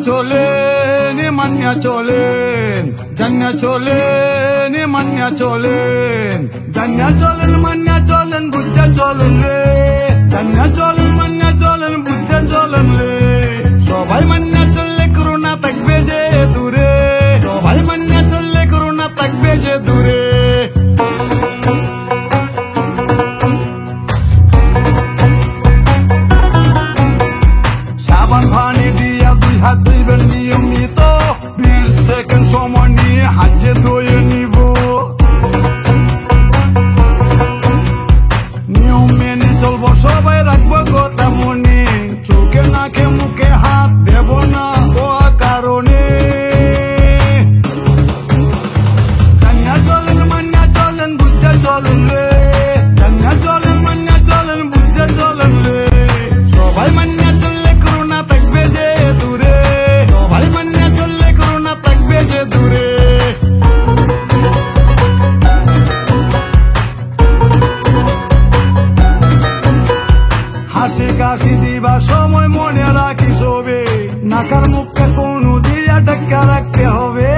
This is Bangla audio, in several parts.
চলেন মান্যা চলেন জান্না চলেন মান্যা চলেন জান্না চলেন মান্যা চলেন বুঝা চলেন রে জান্না চলেন মান্যা চলেন বুঝা চলেন রে সবাই মান্যা চললে করোনা থাকবে যে দূরে সবাই মান্যা চললে করোনা থাকবে যে দূরে সাবান পানি দিয়া দুই হাত ধুইবেন নিয়মিত 20 সেকেন্ড সময় নিয়ে হাত যে ধুয়ে নিব নিয়ম মেনে চলবো সবাই রাখবো কথা মনে চোখে নাকে মুখে হাত দেব না ও কারণে জান্না চলেন মান্যা চলেন বুঝা চলেন রে জান্না চলেন মান্যা চলেন বুঝা চলেন রে সবাই মান্যা চললে করোনা থাকবে যে দূরে সবাই মান্যা চললে করোনা থাকবে যে দূরে হাসি কাশি দিবা সময় মনে রাখি সবে নাকার মুখে কোনো দিয়া ঢাকা রাখতে হবে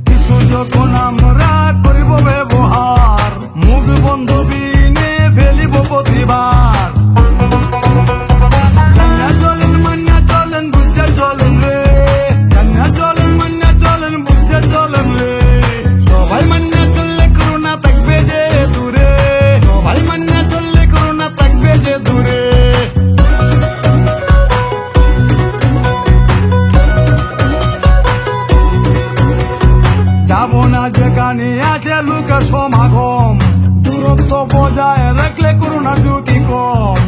কিছু যখন আমরা করিব ব্যবহার মুখ বন্ধ বিনে ফেলিব প্রতিবার জান্না চলেন মান্যা চলেন বুঝা চলেন রে জান্না চলেন মান্যা চলেন বুঝা চলেন রে সবাই মান্যা চললে করোনা থাকবে যে দূরে সবাই মান্যা চললে করোনা থাকবে যে দূরে যাব না যেখানে আছে লোকের সমাগম দূরত্ব বজায় রাখলে করোনা ঝুঁকি কম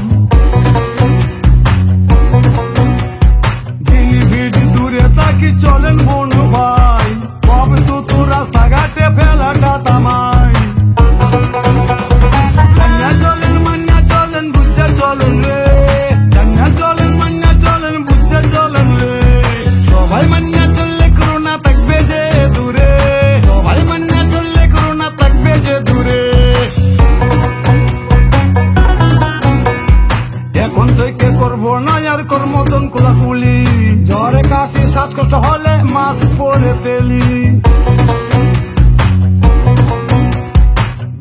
যিনি ভিড় দূরে থাকি চলেন বন্ধু ভাই কবে তো রাস্তাঘাটে ফেলাটা তামাই জান্না চলেন মান্যা চলেন বুঝা চলেন রে জান্না চলেন মান্যা চলেন বুঝা চলেন রে সবাই মান্যা চললে করোনা থাকবে যে দূরে সবাই মান্যা চললে করোনা থাকবে যে দূরে এখন থেকে করবো না আর কর্মদন কোলাকুলি জ্বরে কাশি শ্বাসকষ্ট হলে মাস্ক পরে ফেলি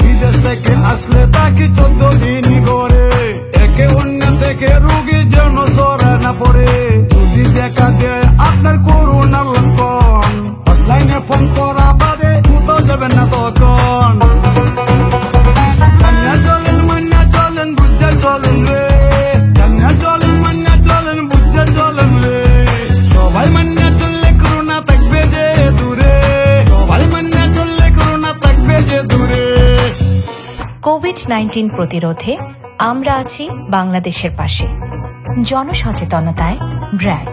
বিদেশ থেকে আসলে তাকে 14 দিন ঘরে একে অন্য থেকে রোগী যেন সরে না পড়ে যদি দেখা দেয় আপনার করোনার লক্ষণ হটলাইনে ফোন করা বাদে কোথাও যাবেন না তখন জান্না চলেন মান্যা চলেন বুঝা চলেন রে জান্না চলেন মান্যা চলেন বুঝা চলেন রে সবাই মান্যা চললে করোনা থাকবে যে দূরে সবাই মান্যা চললে করোনা থাকবে যে দূরে কোভিড-19 প্রতিরোধে আমরা আছি বাংলাদেশের পাশে। জনসচেতনতায় ব্র্যাক।